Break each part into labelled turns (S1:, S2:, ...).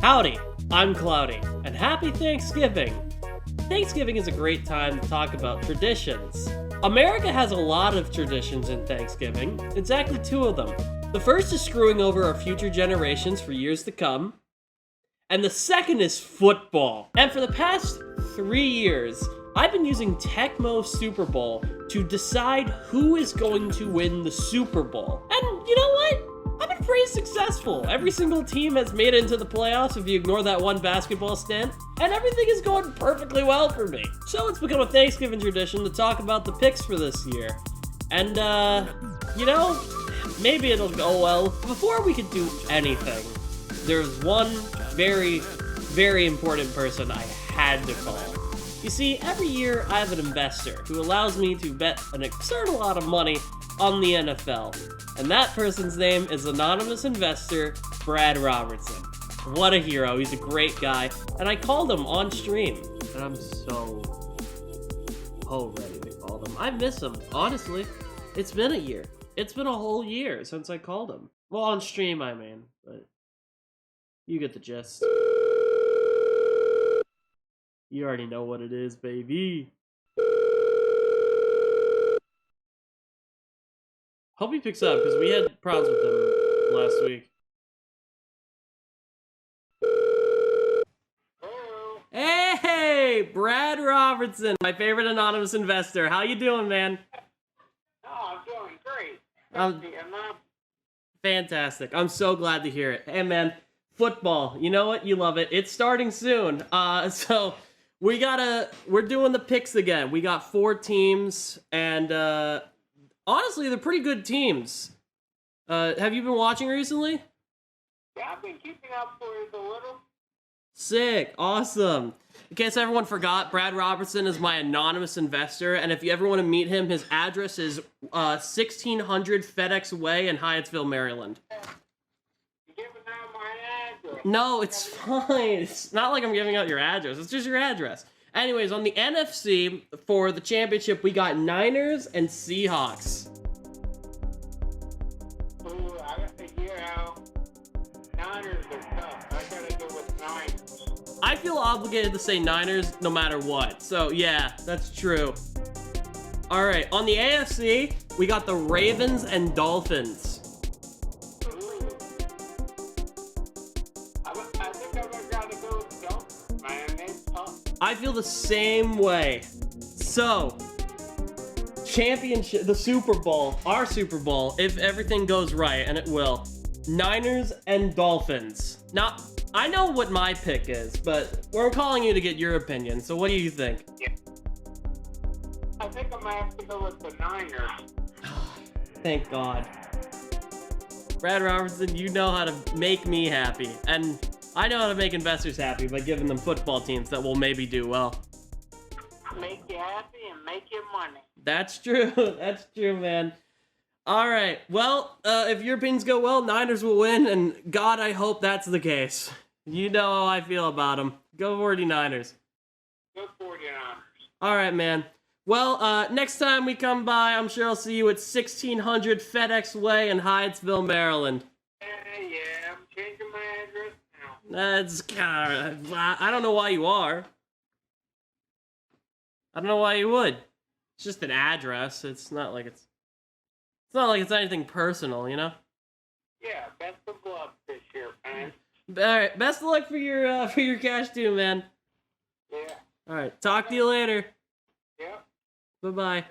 S1: Howdy, I'm Cloudy, and happy Thanksgiving! Thanksgiving is a great time to talk about traditions. America has a lot of traditions in Thanksgiving, exactly 2 of them. The first is screwing over our future generations for years to come, and the second is football. And for the past 3 years, I've been using Tecmo Superbowl to decide who is going to win the Super Bowl. And you know what? I've been pretty successful. Every single team has made it into the playoffs if you ignore that one basketball stand, and everything is going perfectly well for me. So it's become a Thanksgiving tradition to talk about the picks for this year. And, you know, maybe it'll go well. Before we could do anything, there's one very, very important person I had to call. You see, every year I have an investor who allows me to bet an absurd amount of money on the NFL. And that person's name is anonymous investor Brad Robertson. What a hero, he's a great guy. And I called him on stream. And I'm so ready to call him. I miss him, honestly. It's been a year. It's been a whole year since I called him. Well, on stream, I mean. But you get the gist. You already know what it is, baby. Hope he picks up, because we had problems with him last week. Hey, Brad Robertson, my favorite anonymous investor. How you doing, man?
S2: Oh, I'm doing great.
S1: Fantastic. I'm so glad to hear it. Hey, man, football. You know what? You love it. It's starting soon. So we're doing the picks again. We got 4 teams, and honestly, they're pretty good teams. Have you been watching recently?
S2: Yeah, I've been keeping up with a little.
S1: Sick. Awesome. In case everyone forgot, Brad Robertson is my anonymous investor, and if you ever want to meet him, his address is 1600 FedEx Way in Hyattsville, Maryland.
S2: You're giving out my address.
S1: No, it's fine. It's not like I'm giving out your address. It's just your address. Anyways, on the NFC, for the championship, we got Niners and Seahawks.
S2: Ooh, Niners are tough. I gotta go with Niners.
S1: I feel obligated to say Niners no matter what. So, yeah, that's true. All right, on the AFC, we got the Ravens and Dolphins.
S2: I think I gotta go with Dolphins, man. They're tough.
S1: I feel the same way. So, championship, the Super Bowl, our Super Bowl, if everything goes right, and it will, Niners and Dolphins. Now, I know what my pick is, but we're calling you to get your opinion, so what do you think?
S2: Yeah. I think I'm gonna have to go with the Niners.
S1: Thank God. Brad Robertson, you know how to make me happy, and I know how to make investors happy by giving them football teams that will maybe do well.
S2: Make you happy and make you money.
S1: That's true. That's true, man. All right. Well, if your opinions go well, Niners will win, and God, I hope that's the case. You know how I feel about them. Go 49ers.
S2: Go 49ers.
S1: All right, man. Well, next time we come by, I'm sure I'll see you at 1600 FedEx Way in Hyattsville, Maryland.
S2: Yeah, I'm changing my address now.
S1: That's I don't know why you are. I don't know why you would. It's just an address. It's not like it's anything personal, you know?
S2: Yeah, best of luck this year, man.
S1: All right, best of luck for your cash too, man.
S2: Yeah.
S1: All right, talk to you later.
S2: Yep.
S1: Bye-bye.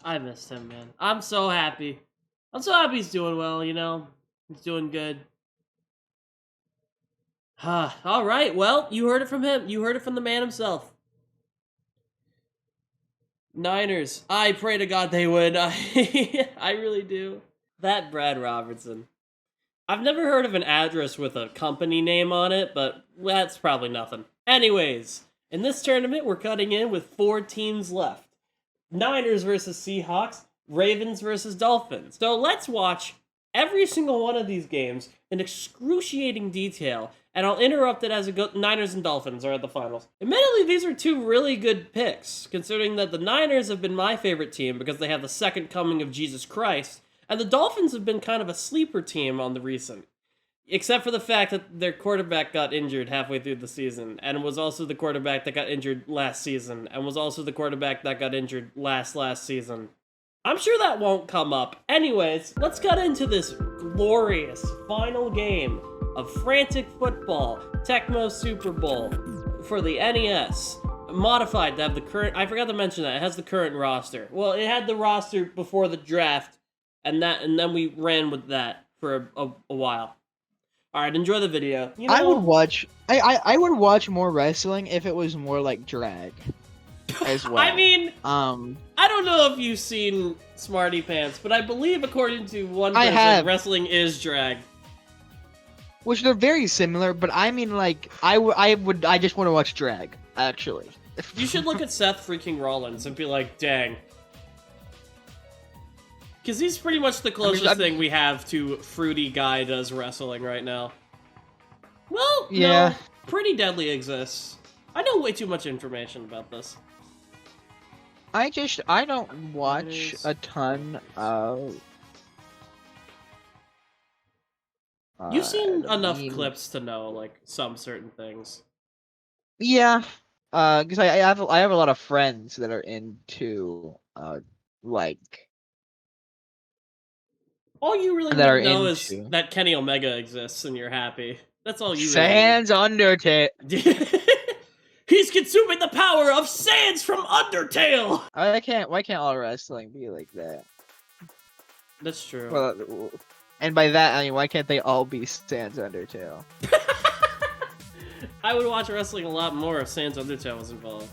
S1: I missed him, man. I'm so happy. I'm so happy he's doing well, you know? He's doing good. All right, well, you heard it from him. You heard it from the man himself. Niners. I pray to God they win. I really do. That Brad Robertson. I've never heard of an address with a company name on it, but that's probably nothing. Anyways, in this tournament, we're cutting in with 4 teams left. Niners versus Seahawks, Ravens versus Dolphins. So let's watch every single one of these games in excruciating detail, and I'll interrupt it as it goes. Niners and Dolphins are at the finals. Admittedly, these are 2 really good picks, considering that the Niners have been my favorite team because they have the second coming of Jesus Christ, and the Dolphins have been kind of a sleeper team on the recent. Except for the fact that their quarterback got injured halfway through the season, and was also the quarterback that got injured last season, and was also the quarterback that got injured last season. I'm sure that won't come up. Anyways, let's get into this glorious final game of Frantic Football Tecmo Super Bowl for the NES. Modified to have the current... I forgot to mention that. It has the current roster. Well, it had the roster before the draft, and then we ran with that for a while. Alright, enjoy the video. You know,
S3: I would watch... I would watch more wrestling if it was more like drag as well.
S1: I mean, I don't know if you've seen Smarty Pants, but I believe according to one person, wrestling is drag.
S3: Which they're very similar, but I mean, like, I just want to watch drag, actually.
S1: You should look at Seth freaking Rollins and be like, dang. Because he's pretty much the closest thing we have to Fruity Guy does wrestling right now. Well,
S3: yeah.
S1: No, Pretty Deadly exists. I know way too much information about this.
S3: I don't watch a ton of...
S1: You've seen enough clips to know, like, some certain things.
S3: Yeah. Because I have a lot of friends that are into, like...
S1: All you really know is that Kenny Omega exists and you're happy. That's all you
S3: Sans Undertale!
S1: He's consuming the power of Sans from Undertale!
S3: Why can't all wrestling be like that?
S1: That's true.
S3: Well, and by that, I mean, why can't they all be Sans Undertale?
S1: I would watch wrestling a lot more if Sans Undertale was involved.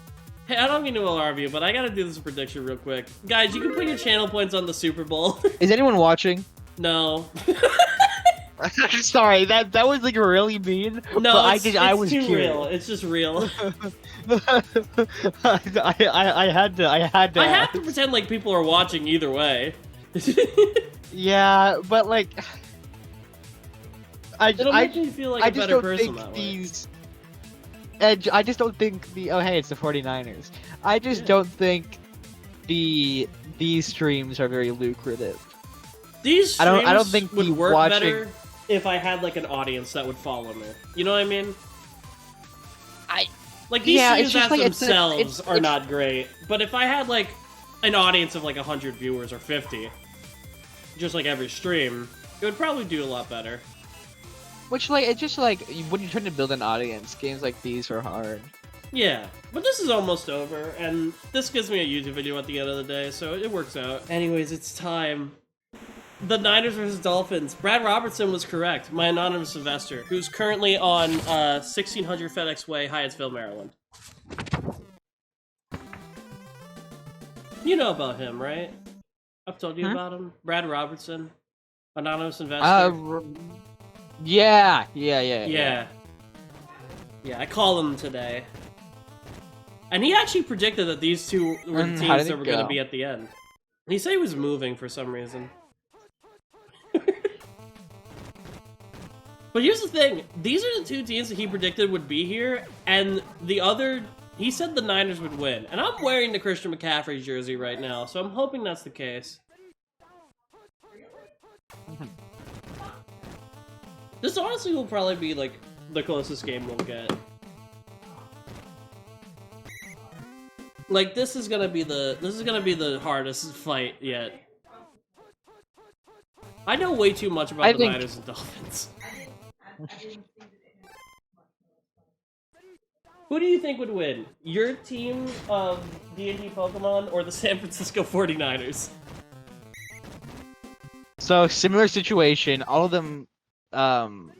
S1: Hey, I don't mean to alarm you, but I gotta do this prediction real quick. Guys, you can put your channel points on the Super Bowl.
S3: Is anyone watching?
S1: No.
S3: Sorry, that was like really mean.
S1: No,
S3: but I was
S1: too
S3: curious.
S1: real. It's just real.
S3: I had to.
S1: I have to pretend like people are watching either way.
S3: Yeah, but like,
S1: It'll make me feel like a better person that way.
S3: I just don't think oh hey, it's the 49ers. I just don't think these streams are very lucrative.
S1: These streams
S3: I don't think
S1: would work better if I had like an audience that would follow me. You know what I mean? Like these streams as themselves are not great, but if I had like an audience of like 100 viewers or 50, just like every stream, it would probably do a lot better.
S3: Which, like, it's just like, when you're trying to build an audience, games like these are hard.
S1: Yeah, but this is almost over, and this gives me a YouTube video at the end of the day, so it works out. Anyways, it's time. The Niners vs. Dolphins. Brad Robertson was correct, my anonymous investor, who's currently on 1600 FedEx Way, Hyattsville, Maryland. You know about him, right? I've told you about him. Brad Robertson, anonymous investor.
S3: Yeah,
S1: I called him today. And he actually predicted that these two were the teams that were going to be at the end. He said he was moving for some reason. But here's the thing. These are the two teams that he predicted would be here, and the other... He said the Niners would win. And I'm wearing the Christian McCaffrey jersey right now, so I'm hoping that's the case. This honestly will probably be, like, the closest game we'll get. Like, this is gonna be the hardest fight yet. I know way too much about the Niners and Dolphins. Who do you think would win? Your team of D&D Pokemon or the San Francisco 49ers?
S3: So, similar situation. All of them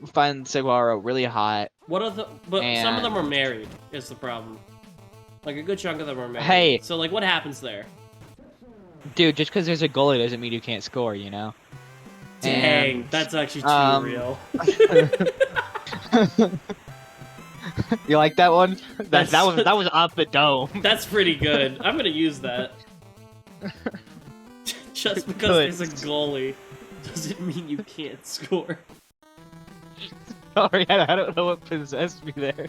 S3: find Saguaro really hot.
S1: But some of them are married, is the problem. Like, a good chunk of them are married.
S3: Hey.
S1: So, like, what happens there?
S3: Dude, just because there's a goalie doesn't mean you can't score, you know?
S1: Dang, that's actually too real.
S3: You like that one? That was off the dome.
S1: That's pretty good. I'm gonna use that. Just because there's a goalie doesn't mean you can't score.
S3: Sorry, I don't know what possessed me there.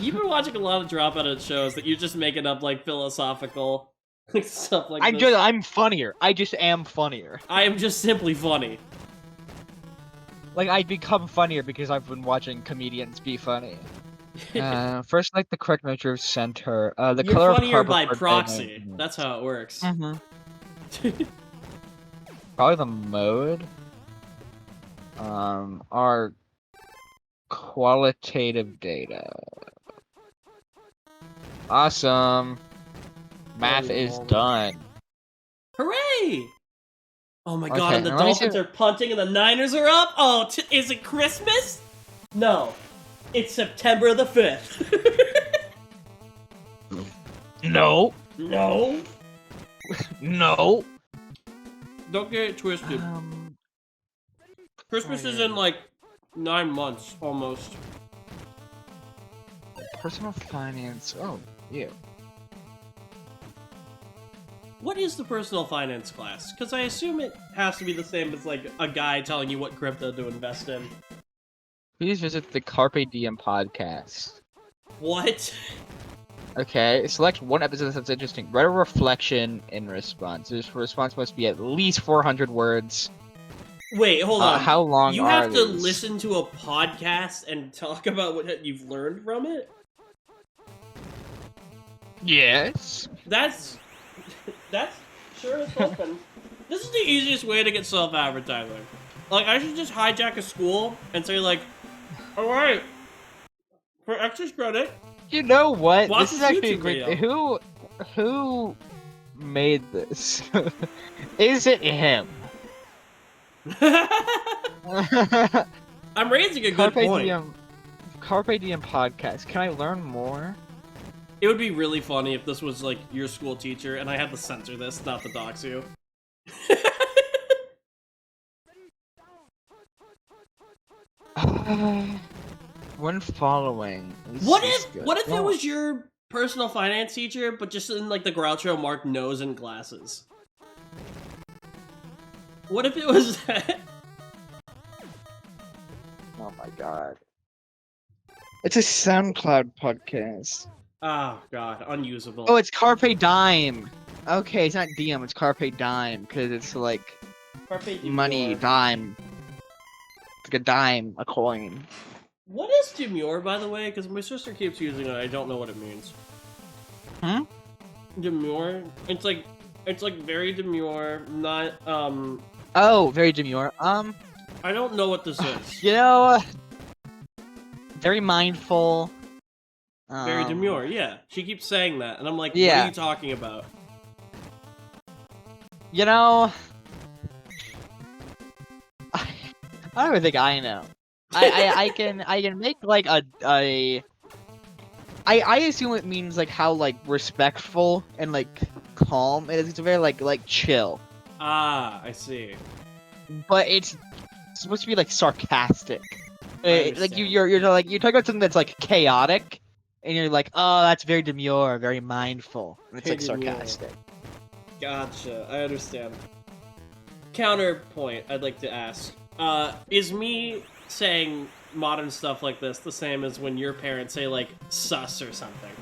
S1: You've been watching a lot of Dropout shows that you're just making up like philosophical stuff like this.
S3: I'm funnier. I just am funnier.
S1: I am just simply funny.
S3: Like, I'd become funnier because I've been watching comedians be funny. First, like the correct measure of center. The
S1: You're
S3: color of
S1: funnier
S3: purple
S1: by
S3: for
S1: proxy.
S3: diamonds.
S1: That's how it works.
S3: Mm-hmm. Probably the mode. Our qualitative data. Awesome. Math is done.
S1: Hooray! Oh my god,
S3: Okay,
S1: and the
S3: and let me see-
S1: Dolphins are punting and the Niners are up? Oh, is it Christmas? No. It's September the 5th.
S3: No.
S1: No.
S3: No.
S1: Don't get it twisted. Christmas is in like 9 months, almost.
S3: Personal finance. Oh, yeah.
S1: What is the personal finance class? Because I assume it has to be the same as like a guy telling you what crypto to invest in.
S3: Please visit the Carpe Diem podcast.
S1: What?
S3: Okay, select one episode that's interesting. Write a reflection in response. This response must be at least 400 words.
S1: Wait, hold on.
S3: How long
S1: You
S3: are
S1: have to
S3: these?
S1: listen to a podcast and talk about what you've learned from it?
S3: Yes.
S1: That's sure as open. This is the easiest way to get self-advertising. Like, I should just hijack a school and say like, alright, for extra credit,
S3: You know what?
S1: watch
S3: This is actually a
S1: YouTube
S3: great.
S1: video.
S3: Who made this? Is it him?
S1: I'm raising a good
S3: Carpe
S1: point.
S3: Diem. Carpe Diem podcast. Can I learn more?
S1: It would be really funny if this was like your school teacher and I had to censor this, not to dox you.
S3: When following.
S1: What if it was your personal finance teacher, but just in like the Groucho Marx nose and glasses? What if it was that?
S3: Oh my god. It's a SoundCloud podcast.
S1: Oh god, unusable.
S3: Oh, it's Carpe Dime. Okay, it's not Diem, it's Carpe Dime, because it's like
S1: Carpe Diem.
S3: money, dime. It's like a dime, a coin.
S1: What is demure, by the way? Because my sister keeps using it. I don't know what it means.
S3: Hmm?
S1: Demure. It's like very demure. Not
S3: Oh, very demure.
S1: I don't know what this is.
S3: You know, very mindful.
S1: Very demure. Yeah, she keeps saying that, and I'm like, what
S3: Yeah.
S1: are you talking about?
S3: You know, I don't even think I know. I can make like I assume it means like how like respectful and like calm it is. It's very like chill,
S1: Ah, I see.
S3: but it's supposed to be like sarcastic.
S1: I
S3: Like
S1: understand.
S3: you're talking about something that's like chaotic, and you're like, oh, that's very demure, very mindful, and it's like
S1: Very demure.
S3: sarcastic.
S1: Gotcha. I understand. Counterpoint. I'd like to ask: is me saying modern stuff like this the same as when your parents say like sus or something,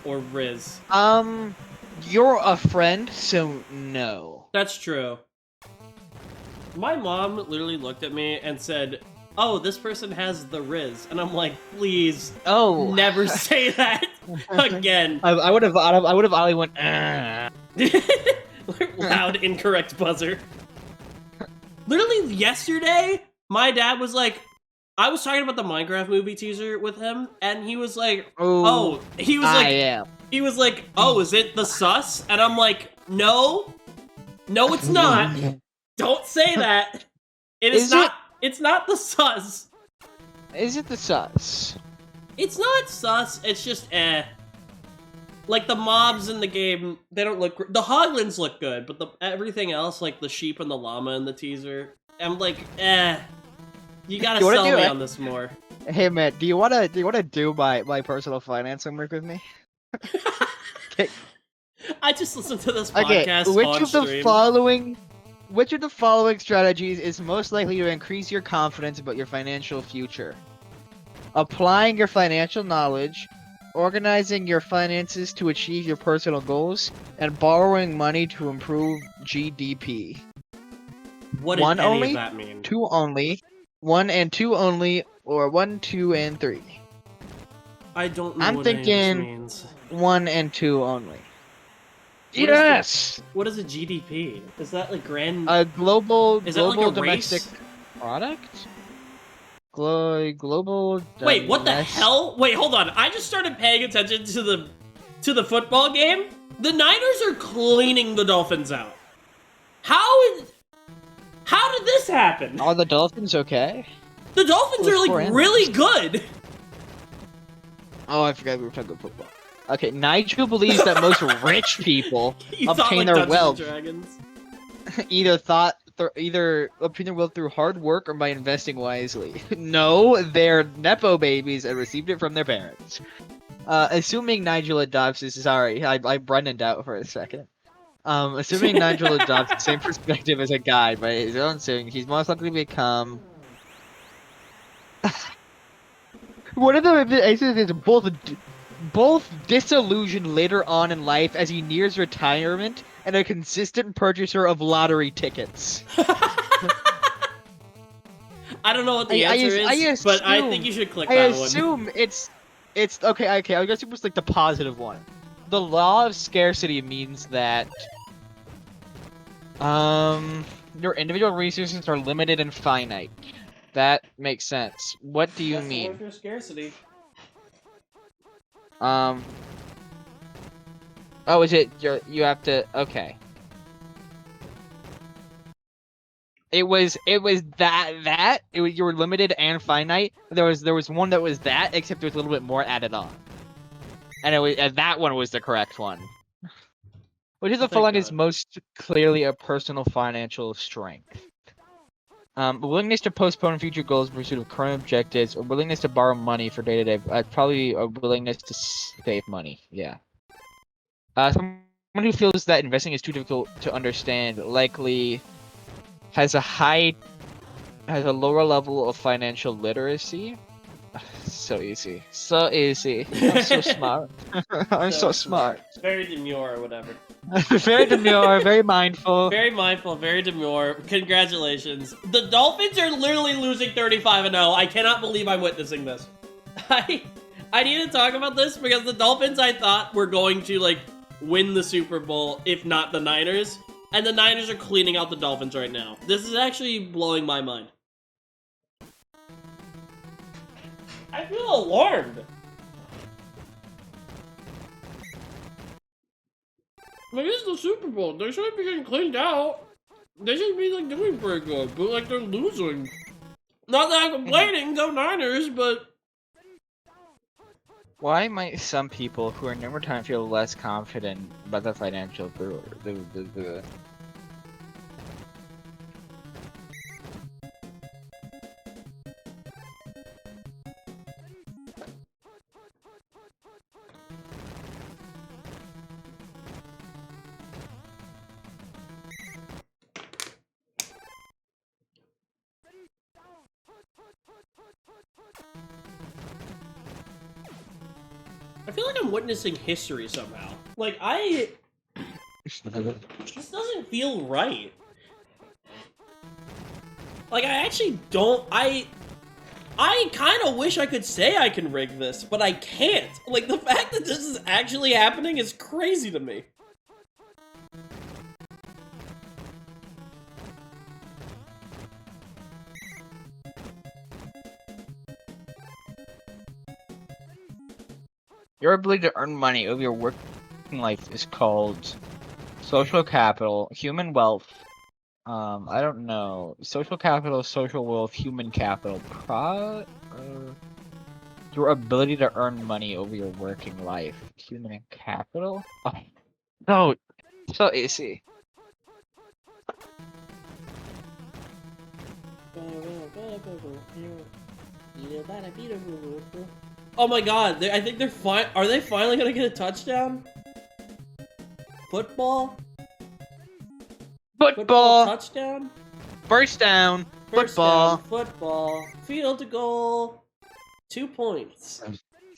S1: or riz?
S3: You're a friend, so no.
S1: That's true. My mom literally looked at me and said, "Oh, this person has the riz," and I'm like, "Please,
S3: Oh,
S1: never say that again."
S3: I would have only went.
S1: Loud, incorrect buzzer. Literally yesterday, my dad was like, I was talking about the Minecraft movie teaser with him, and he was like,
S3: Oh,
S1: he was
S3: I
S1: like,
S3: am.
S1: he was like, oh, is it the sus? And I'm like, no, it's not. Don't say that.
S3: Is
S1: It's not the sus.
S3: Is it the sus?
S1: It's not sus. It's just Like the mobs in the game, they don't look. The hoglins look good, but everything else, like the sheep and the llama in the teaser, I'm like, You gotta
S3: You wanna
S1: sell
S3: do
S1: me
S3: it?
S1: on this more.
S3: Hey man, do you wanna do my personal finance homework with me?
S1: I just listened to this
S3: Okay,
S1: podcast
S3: which
S1: on
S3: of the
S1: stream.
S3: which of the following strategies is most likely to increase your confidence about your financial future? Applying your financial knowledge, organizing your finances to achieve your personal goals, and borrowing money to improve GDP.
S1: What did
S3: One
S1: any
S3: only?
S1: of that mean?
S3: 2 only, 1 and 2 only, or 1, 2, and 3.
S1: I don't know
S3: I'm
S1: what any of this
S3: thinking-
S1: means.
S3: 1 and 2 only.
S1: What is
S3: Yes!
S1: What is a GDP? Is that like grand?
S3: A global
S1: is that like a
S3: domestic
S1: race?
S3: product? Global.
S1: Wait, what the
S3: domestic-
S1: hell? Wait, hold on. I just started paying attention to the football game. The Niners are cleaning the Dolphins out. How did this happen?
S3: Are the Dolphins okay?
S1: The Dolphins are like really good.
S3: Oh, I forgot we were talking about football. Okay, Nigel believes that most rich people
S1: You thought
S3: obtain
S1: like
S3: their
S1: Dungeons
S3: wealth
S1: and Dragons.
S3: either obtain their wealth through hard work or by investing wisely. No, they're nepo babies and received it from their parents. Assuming Nigel adopts this, sorry, I Brennaned out for a second. Assuming Nigel adopts the same perspective as a guy by his own saying, he's most likely to become. One of the answers is both disillusioned later on in life as he nears retirement and a consistent purchaser of lottery tickets.
S1: I don't know what the answer is, but I think you should click that one.
S3: I assume it's okay. I guess it was like the positive one. The law of scarcity means that your individual resources are limited and finite. That makes sense. What do you
S1: That's the
S3: mean?
S1: word for scarcity.
S3: Oh, is it you have to? Okay. It was you were limited and finite. There was one that was that, except there was a little bit more added on, and that one was the correct one. Which is the following is most clearly a personal financial strength. Willingness to postpone future goals in pursuit of current objectives, or willingness to borrow money for day-to-day. Probably a willingness to save money. Yeah. Someone who feels that investing is too difficult to understand likely has a lower level of financial literacy. So easy. So easy. I'm so smart. I'm so smart.
S1: Very demure or whatever.
S3: Very demure, very mindful.
S1: Very mindful, very demure. Congratulations. The Dolphins are literally losing 35-0. I cannot believe I'm witnessing this. I need to talk about this because the Dolphins, I thought, were going to, like, win the Super Bowl, if not the Niners. And the Niners are cleaning out the Dolphins right now. This is actually blowing my mind. I feel alarmed. Like, this is the Super Bowl. They shouldn't be getting cleaned out. They should be, like, doing pretty good, but, like, they're losing. Not that I'm complaining, go Niners, but...
S3: Why might some people who are in number time feel less confident about the financial
S1: I feel like I'm witnessing history somehow. Like, this doesn't feel right. Like, I actually don't, I kind of wish I could say I can rig this, but I can't. Like, the fact that this is actually happening is crazy to me.
S3: Your ability to earn money over your working life is called social capital, human wealth. I don't know. Social capital, social wealth, human capital. Your ability to earn money over your working life. Human capital? Oh, no. So easy.
S1: Oh my god, I think they're are they finally gonna get a touchdown? Football?
S3: Football!
S1: Touchdown?
S3: First down!
S1: First
S3: Football!
S1: down, football. Field goal. 2 points.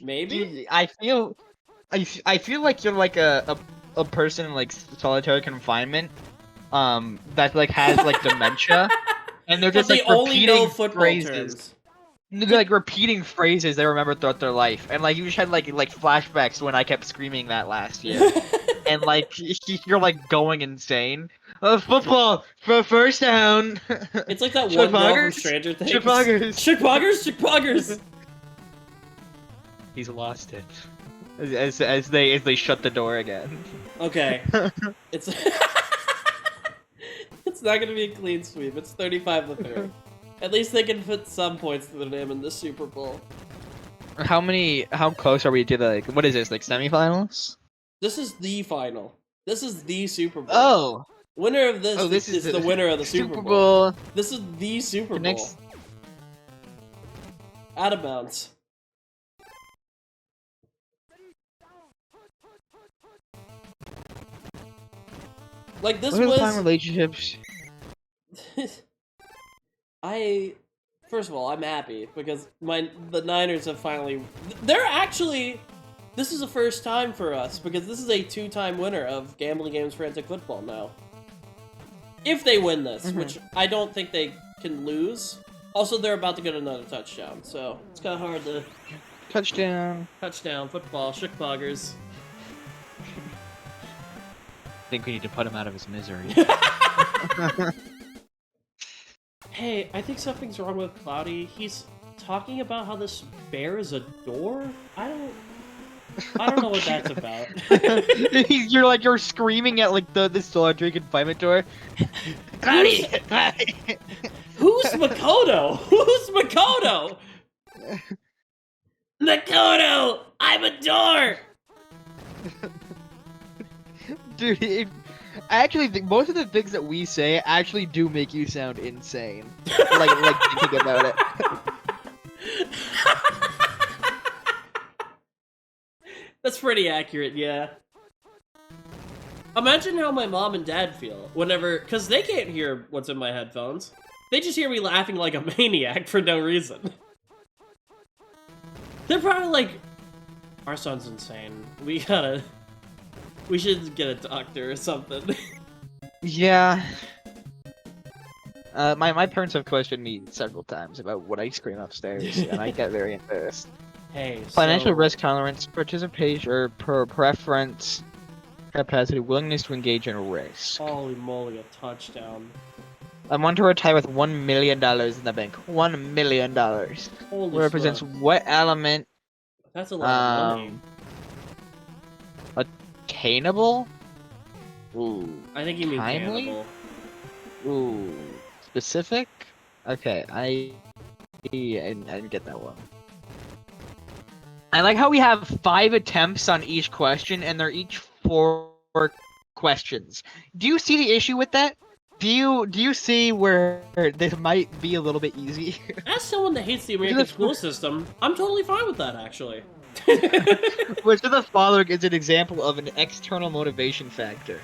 S1: Maybe?
S3: Dude, I feel like you're like a person in like solitary confinement, that like has like dementia, and they're
S1: But
S3: just
S1: they
S3: like
S1: only know
S3: repeating
S1: football
S3: phrases.
S1: terms.
S3: They're like repeating phrases they remember throughout their life, and like you just had like flashbacks when I kept screaming that last year, and like you're like going insane. Football for first down.
S1: It's like that one girl from Stranger Things. Chickpoggers.
S3: He's lost it. As they shut the door again.
S1: Okay. It's it's not gonna be a clean sweep. It's 35-3. At least they can put some points to their name in the Super Bowl.
S3: How close are we to the, like, what is this, like semifinals?
S1: This is the final. This is the Super Bowl.
S3: Oh.
S1: Winner of this,
S3: This
S1: is
S3: is
S1: the winner of the
S3: Super Bowl.
S1: This is the Super Bowl.
S3: Next.
S1: Out of bounds. Like this
S3: What are the time
S1: was.
S3: relationships?
S1: First of all, I'm happy because the Niners have finally. They're actually. This is the first time for us because this is a 2-time winner of Gambling Games Frantic Football now. If they win this, which I don't think they can lose. Also, they're about to get another touchdown, so it's kind of hard to.
S3: Touchdown.
S1: Touchdown, football, Chickpoggers.
S3: I think we need to put him out of his misery.
S1: Hey, I think something's wrong with Cloudy. He's talking about how this bear is a door? I don't know what that's about.
S3: You're screaming at like this laundry confinement door. Cloudy!
S1: Who's Makoto? Who's Makoto? Makoto! I'm a door!
S3: Dude, I actually think most of the things that we say actually do make you sound insane. like thinking about it.
S1: That's pretty accurate, yeah. Imagine how my mom and dad feel whenever, because they can't hear what's in my headphones. They just hear me laughing like a maniac for no reason. They're probably like, our son's insane. We should get a doctor or something.
S3: Yeah. My parents have questioned me several times about what I scream upstairs, and I get very embarrassed.
S1: Hey,
S3: Financial risk tolerance, participation, or preference, capacity, willingness to engage in risk.
S1: Holy moly, a touchdown.
S3: I want to retire with $1 million in the bank. $1 million.
S1: Holy
S3: Represents
S1: smokes.
S3: what element?
S1: That's a lot of money.
S3: Attainable? Ooh.
S1: I think you mean
S3: timely?
S1: cannibal.
S3: Ooh. Specific? Okay, I didn't get that one. I like how we have 5 attempts on each question, and they're each 4 questions. Do you see the issue with that? Do you see where this might be a little bit easy?
S1: As someone that hates the American school system, I'm totally fine with that, actually.
S3: Which of the following is an example of an external motivation factor?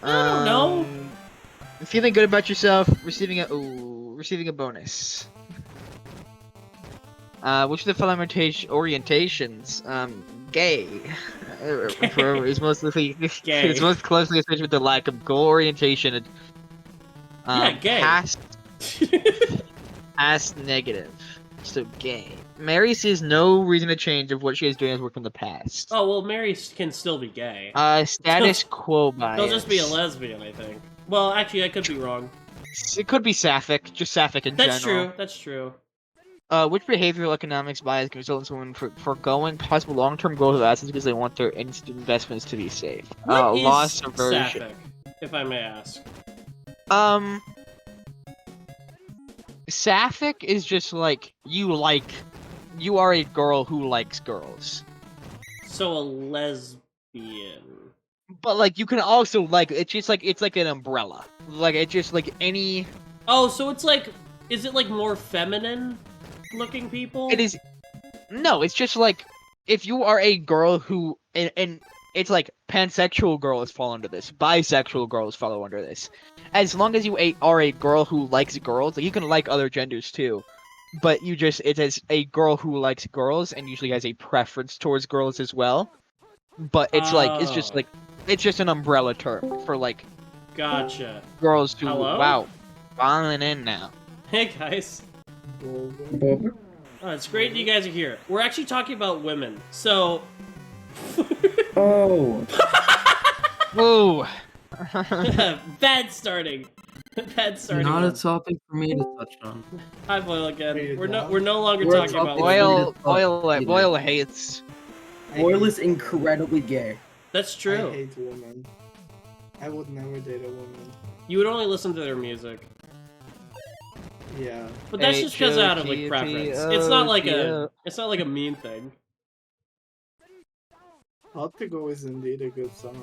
S1: I don't know.
S3: Feeling good about yourself, receiving a bonus. Which of the following orientations? Gay. Is most closely
S1: Gay.
S3: It's most closely associated with the lack of goal orientation.
S1: Yeah, gay.
S3: Past negative. So gay. Mary sees no reason to change of what she is doing as work from the past.
S1: Oh, well, Mary can still be gay.
S3: Status quo bias.
S1: She'll just be a lesbian, I think. Well, actually, I could be wrong.
S3: It could be sapphic, just sapphic in general.
S1: That's true, that's true.
S3: Which behavioral economics bias can result in someone foregoing possible long-term growth of assets because they want their instant investments to be safe?
S1: What is
S3: Loss aversion.
S1: sapphic, if I may ask?
S3: Sapphic is just like you are a girl who likes girls.
S1: So a lesbian.
S3: But like you can also like it's like an umbrella. Like it's just like any.
S1: Oh, so it's like, is it like more feminine looking people?
S3: It is. No, it's just like if you are a girl who and it's like pansexual girls fall under this, bisexual girls follow under this. As long as you are a girl who likes girls, like you can like other genders too, but it's as a girl who likes girls and usually has a preference towards girls as well. But it's it's just an umbrella term for like
S1: Gotcha.
S3: girls who
S1: Hello?
S3: wow. Falling in now.
S1: Hey guys.
S4: Over.
S1: Oh, it's great you guys are here. We're actually talking about women. So.
S4: Oh.
S3: Whoa.
S1: Bad starting. Bad starting.
S4: Not a
S1: one.
S4: topic for me to touch on.
S1: Hi, Boyle again.
S2: Hey,
S1: We're
S2: Dom.
S1: no longer
S4: We're
S1: talking about
S4: talking-
S1: women.
S3: Boyle hates.
S4: Boyle is incredibly gay.
S1: That's
S2: I
S1: true.
S2: hate women. I would never date a woman.
S1: You would only listen to their music.
S2: Yeah.
S1: But that's just because out of like preference. It's not like
S3: H-O-T-O.
S1: it's not like a mean thing.
S2: Hot to Go is indeed a good song.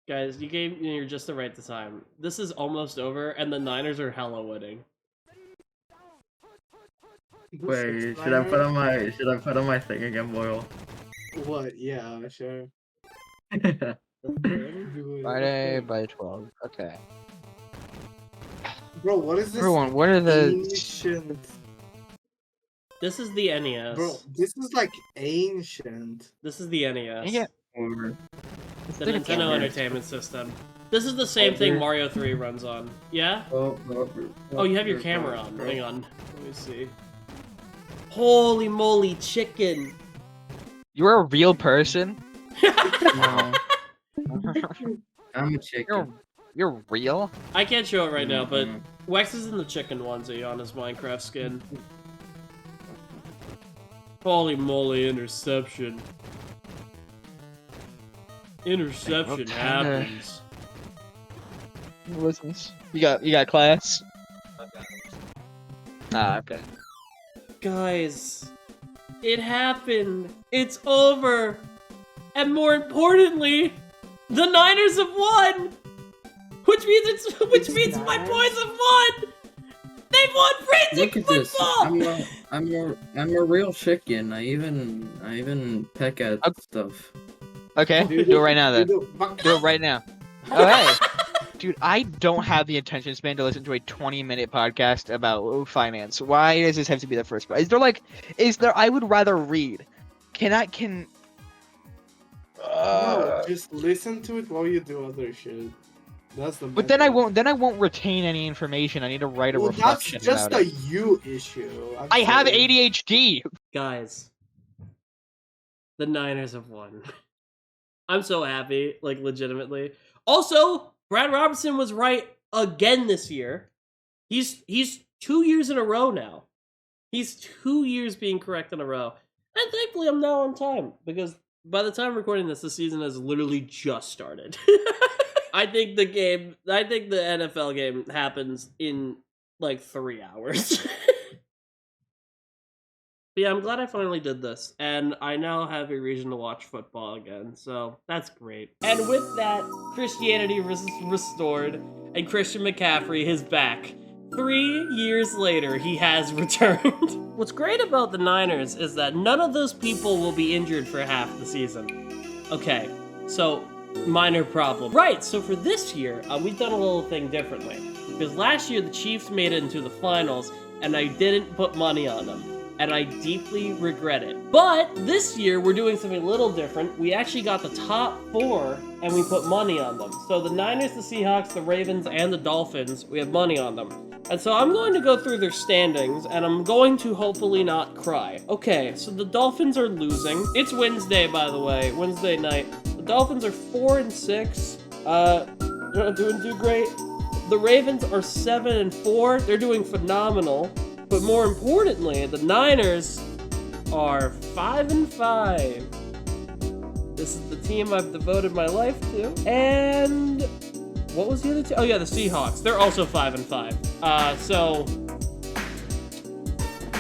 S1: Guys, you gave me just the right time. This is almost over, and the Niners are hella winning.
S4: Wait, should I put on my thing again, Boyle?
S2: What? Yeah, sure.
S1: The thing?
S2: Do it.
S3: Friday by 12. Okay.
S2: Bro, what is this?
S3: Everyone, what are the?
S2: ancient?
S1: This is the NES.
S2: Bro, this is like ancient.
S1: This is the NES.
S3: Yeah.
S4: Or
S1: The
S3: Look at
S1: Nintendo
S3: that.
S1: Entertainment System. This is the same thing Mario 3 runs on. Yeah? Oh, you have your camera on. Hang on. Let me see. Holy moly chicken!
S3: You're a real person.
S4: No, I'm a chicken.
S3: You're real.
S1: I can't show it right now, but
S4: Mhm.
S1: Wex is in the chicken onesie on his Minecraft skin. Holy moly, interception. Interception
S3: What kind of-
S1: happens.
S3: Listens. You got class. Ah, okay.
S1: Guys, it happened. It's over. And more importantly, the Niners have won. Which means my boys have won. They've won
S4: Look
S1: freezing
S4: at this.
S1: football.
S4: I'm a real chicken. I even peck at stuff.
S3: Okay, do it right now then. Do it right now. Oh hey, dude, I don't have the attention span to listen to a 20-minute podcast about finance. Why does this have to be the first part? Is there? I would rather read.
S2: No, just listen to it while you do other shit. That's the.
S3: But then I won't retain any information. I need to write a
S2: Well, that's
S3: reflection
S2: just
S3: about
S2: a
S3: it.
S2: you issue. I'm
S3: I have
S2: sorry.
S3: ADHD.
S1: Guys, the Niners have won. I'm so happy, like legitimately. Also, Brad Robertson was right again this year. He's 2 years in a row now. He's 2 years being correct in a row. And thankfully I'm now on time, because by the time I'm recording this, the season has literally just started. I think the NFL game happens in like 3 hours. But yeah, I'm glad I finally did this, and I now have a reason to watch football again, so that's great. And with that, Christianity restored, and Christian McCaffrey is back. 3 years later, he has returned. What's great about the Niners is that none of those people will be injured for half the season. Okay, so minor problem. Right, so for this year, we've done a little thing differently. Because last year, the Chiefs made it into the finals, and I didn't put money on them. And I deeply regret it. But this year, we're doing something a little different. We actually got the top 4, and we put money on them. So the Niners, the Seahawks, the Ravens, and the Dolphins, we have money on them. And so I'm going to go through their standings, and I'm going to hopefully not cry. Okay, so the Dolphins are losing. It's Wednesday, by the way, Wednesday night. The Dolphins are 4-6. They're not doing too great. The Ravens are 7-4. They're doing phenomenal. But more importantly, the Niners are 5-5. This is the team I've devoted my life to. And what was the other team? Oh yeah, the Seahawks. They're also 5-5. So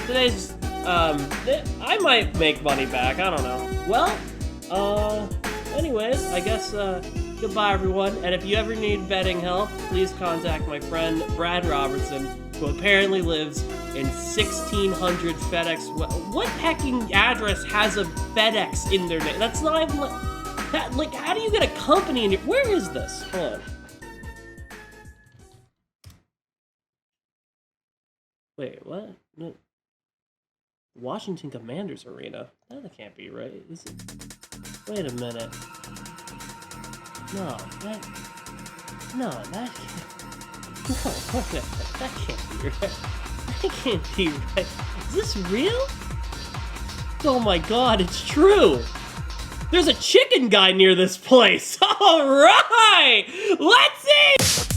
S1: today's I might make money back. I don't know. Well, anyways, I guess goodbye everyone. And if you ever need betting help, please contact my friend Brad Robertson, who apparently lives in 1600 FedEx. What hacking address has a FedEx in their name? That's not even like how do you get a company in your... Where is this? Hold on. Wait, what? No. Washington Commanders Arena? That can't be right. Wait a minute. No, that... No, that can't. No, wait a minute. That can't be right. That can't be right. Is this real? Oh my god, it's true! There's a chicken guy near this place! Alright! Let's see!